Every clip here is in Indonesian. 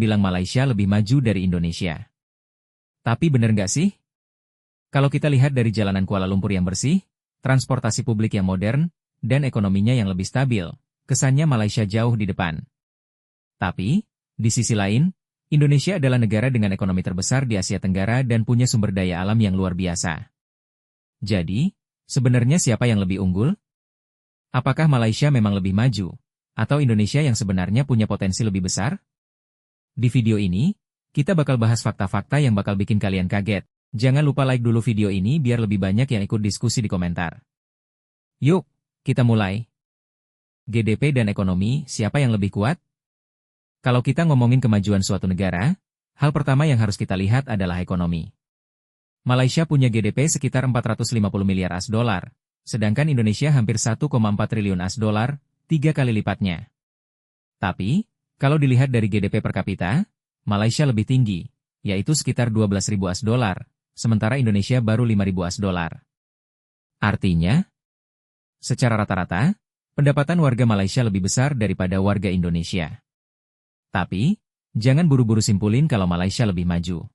bilang Malaysia lebih maju dari Indonesia. Tapi bener nggak sih? Kalau kita lihat dari jalanan Kuala Lumpur yang bersih, transportasi publik yang modern, dan ekonominya yang lebih stabil, kesannya Malaysia jauh di depan. Tapi, di sisi lain, Indonesia adalah negara dengan ekonomi terbesar di Asia Tenggara dan punya sumber daya alam yang luar biasa. Jadi, sebenarnya siapa yang lebih unggul? Apakah Malaysia memang lebih maju? Atau Indonesia yang sebenarnya punya potensi lebih besar? Di video ini, kita bakal bahas fakta-fakta yang bakal bikin kalian kaget. Jangan lupa like dulu video ini biar lebih banyak yang ikut diskusi di komentar. Yuk, kita mulai. GDP dan ekonomi, siapa yang lebih kuat? Kalau kita ngomongin kemajuan suatu negara, hal pertama yang harus kita lihat adalah ekonomi. Malaysia punya GDP sekitar 450 miliar AS$, sedangkan Indonesia hampir 1,4 triliun AS$, 3 kali lipatnya. Tapi, kalau dilihat dari GDP per kapita, Malaysia lebih tinggi, yaitu sekitar 12.000 AS$, sementara Indonesia baru 5.000 AS$. Artinya, secara rata-rata, pendapatan warga Malaysia lebih besar daripada warga Indonesia. Tapi, jangan buru-buru simpulin kalau Malaysia lebih maju.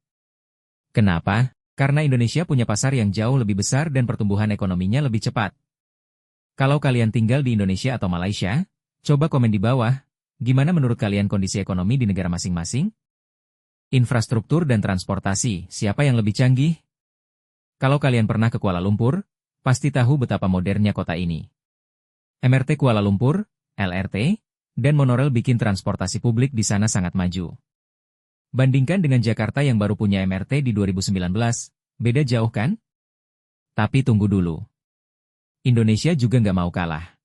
Kenapa? Karena Indonesia punya pasar yang jauh lebih besar dan pertumbuhan ekonominya lebih cepat. Kalau kalian tinggal di Indonesia atau Malaysia, coba komen di bawah, gimana menurut kalian kondisi ekonomi di negara masing-masing? Infrastruktur dan transportasi, siapa yang lebih canggih? Kalau kalian pernah ke Kuala Lumpur, pasti tahu betapa modernnya kota ini. MRT Kuala Lumpur, LRT, dan monorail bikin transportasi publik di sana sangat maju. Bandingkan dengan Jakarta yang baru punya MRT di 2019, beda jauh kan? Tapi tunggu dulu. Indonesia juga nggak mau kalah.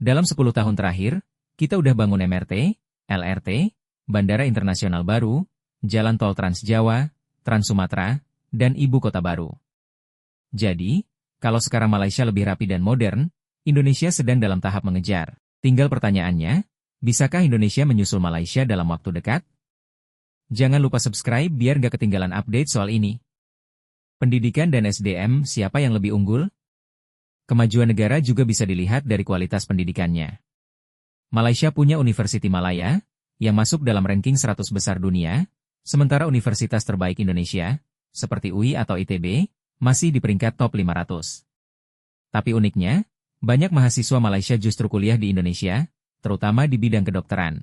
Dalam 10 tahun terakhir, kita udah bangun MRT, LRT, Bandara Internasional baru, Jalan Tol Trans Jawa, Trans Sumatera, dan Ibu Kota baru. Jadi, kalau sekarang Malaysia lebih rapi dan modern, Indonesia sedang dalam tahap mengejar. Tinggal pertanyaannya, bisakah Indonesia menyusul Malaysia dalam waktu dekat? Jangan lupa subscribe biar gak ketinggalan update soal ini. Pendidikan dan SDM, siapa yang lebih unggul? Kemajuan negara juga bisa dilihat dari kualitas pendidikannya. Malaysia punya Universiti Malaya, yang masuk dalam ranking 100 besar dunia, sementara universitas terbaik Indonesia, seperti UI atau ITB, masih di peringkat top 500. Tapi uniknya, banyak mahasiswa Malaysia justru kuliah di Indonesia, terutama di bidang kedokteran.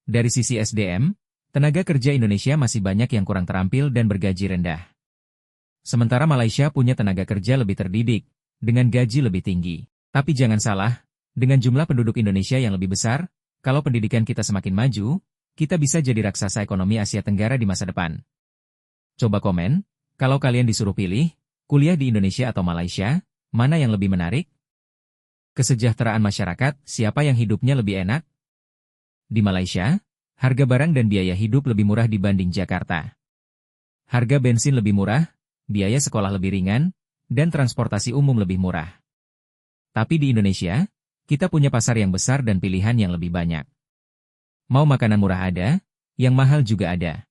Dari sisi SDM, tenaga kerja Indonesia masih banyak yang kurang terampil dan bergaji rendah. Sementara Malaysia punya tenaga kerja lebih terdidik, dengan gaji lebih tinggi. Tapi jangan salah, dengan jumlah penduduk Indonesia yang lebih besar, kalau pendidikan kita semakin maju, kita bisa jadi raksasa ekonomi Asia Tenggara di masa depan. Coba komen, kalau kalian disuruh pilih, kuliah di Indonesia atau Malaysia, mana yang lebih menarik? Kesejahteraan masyarakat, siapa yang hidupnya lebih enak? Di Malaysia, harga barang dan biaya hidup lebih murah dibanding Jakarta. Harga bensin lebih murah, biaya sekolah lebih ringan, dan transportasi umum lebih murah. Tapi di Indonesia, kita punya pasar yang besar dan pilihan yang lebih banyak. Mau makanan murah ada, yang mahal juga ada.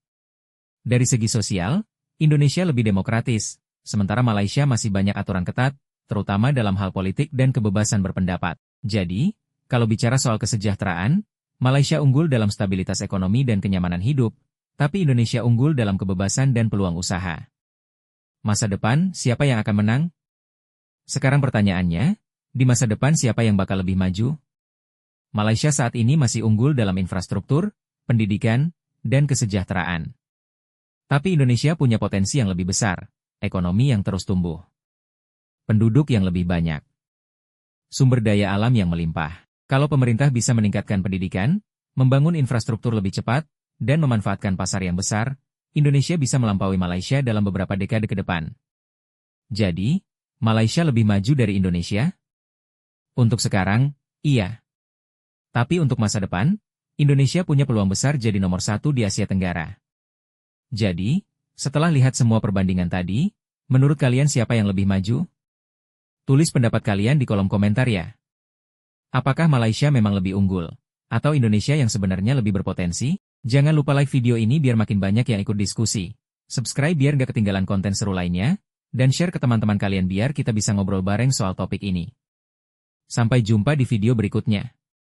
Dari segi sosial, Indonesia lebih demokratis, sementara Malaysia masih banyak aturan ketat, terutama dalam hal politik dan kebebasan berpendapat. Jadi, kalau bicara soal kesejahteraan, Malaysia unggul dalam stabilitas ekonomi dan kenyamanan hidup, tapi Indonesia unggul dalam kebebasan dan peluang usaha. Masa depan, siapa yang akan menang? Sekarang pertanyaannya, di masa depan siapa yang bakal lebih maju? Malaysia saat ini masih unggul dalam infrastruktur, pendidikan, dan kesejahteraan. Tapi Indonesia punya potensi yang lebih besar, ekonomi yang terus tumbuh, penduduk yang lebih banyak, sumber daya alam yang melimpah. Kalau pemerintah bisa meningkatkan pendidikan, membangun infrastruktur lebih cepat, dan memanfaatkan pasar yang besar, Indonesia bisa melampaui Malaysia dalam beberapa dekade ke depan. Jadi, Malaysia lebih maju dari Indonesia? Untuk sekarang, iya. Tapi untuk masa depan, Indonesia punya peluang besar jadi nomor 1 di Asia Tenggara. Jadi, setelah lihat semua perbandingan tadi, menurut kalian siapa yang lebih maju? Tulis pendapat kalian di kolom komentar ya. Apakah Malaysia memang lebih unggul? Atau Indonesia yang sebenarnya lebih berpotensi? Jangan lupa like video ini biar makin banyak yang ikut diskusi. Subscribe biar gak ketinggalan konten seru lainnya, dan share ke teman-teman kalian biar kita bisa ngobrol bareng soal topik ini. Sampai jumpa di video berikutnya.